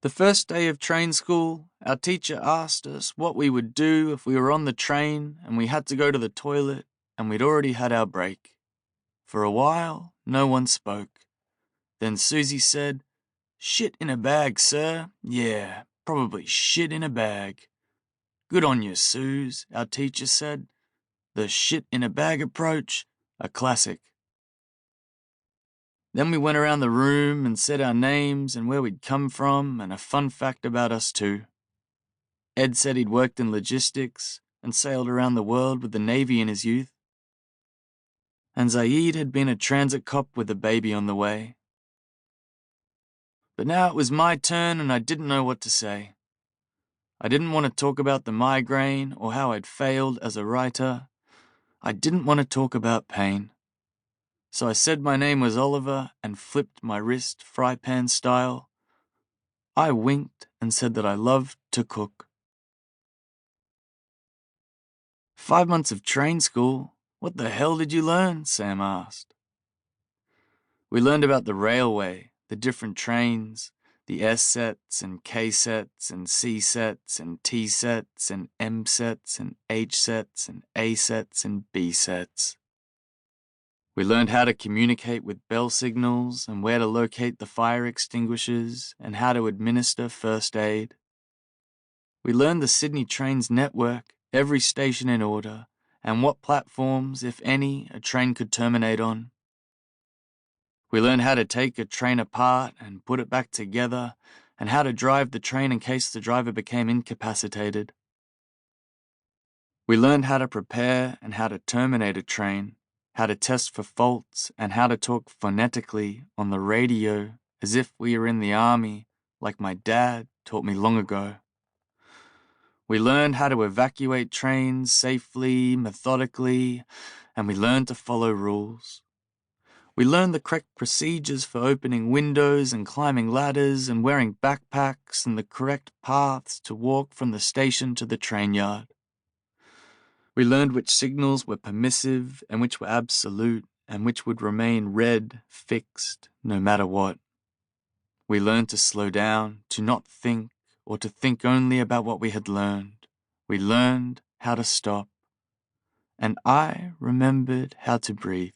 The first day of train school, our teacher asked us what we would do if we were on the train and we had to go to the toilet and we'd already had our break. For a while, no one spoke. Then Susie said, "Shit in a bag, sir. Yeah, probably shit in a bag." "Good on you, Suze," our teacher said. The shit in a bag approach, a classic. Then we went around the room and said our names and where we'd come from and a fun fact about us too. Ed said he'd worked in logistics and sailed around the world with the Navy in his youth. And Zaid had been a transit cop with a baby on the way. But now it was my turn and I didn't know what to say. I didn't want to talk about the migraine or how I'd failed as a writer. I didn't want to talk about pain. So I said my name was Oliver and flipped my wrist fry pan style. I winked and said that I loved to cook. 5 months of train school? What the hell did you learn? Sam asked. We learned about the railway, the different trains, the S sets and K sets and C sets and T sets and M sets and H sets and A sets and B sets. We learned how to communicate with bell signals and where to locate the fire extinguishers and how to administer first aid. We learned the Sydney Trains network, every station in order, and what platforms, if any, a train could terminate on. We learned how to take a train apart and put it back together, and how to drive the train in case the driver became incapacitated. We learned how to prepare and how to terminate a train, how to test for faults, and how to talk phonetically on the radio as if we were in the army, like my dad taught me long ago. We learned how to evacuate trains safely, methodically, and we learned to follow rules. We learned the correct procedures for opening windows and climbing ladders and wearing backpacks and the correct paths to walk from the station to the train yard. We learned which signals were permissive and which were absolute and which would remain red, fixed, no matter what. We learned to slow down, to not think, or to think only about what we had learned. We learned how to stop. And I remembered how to breathe.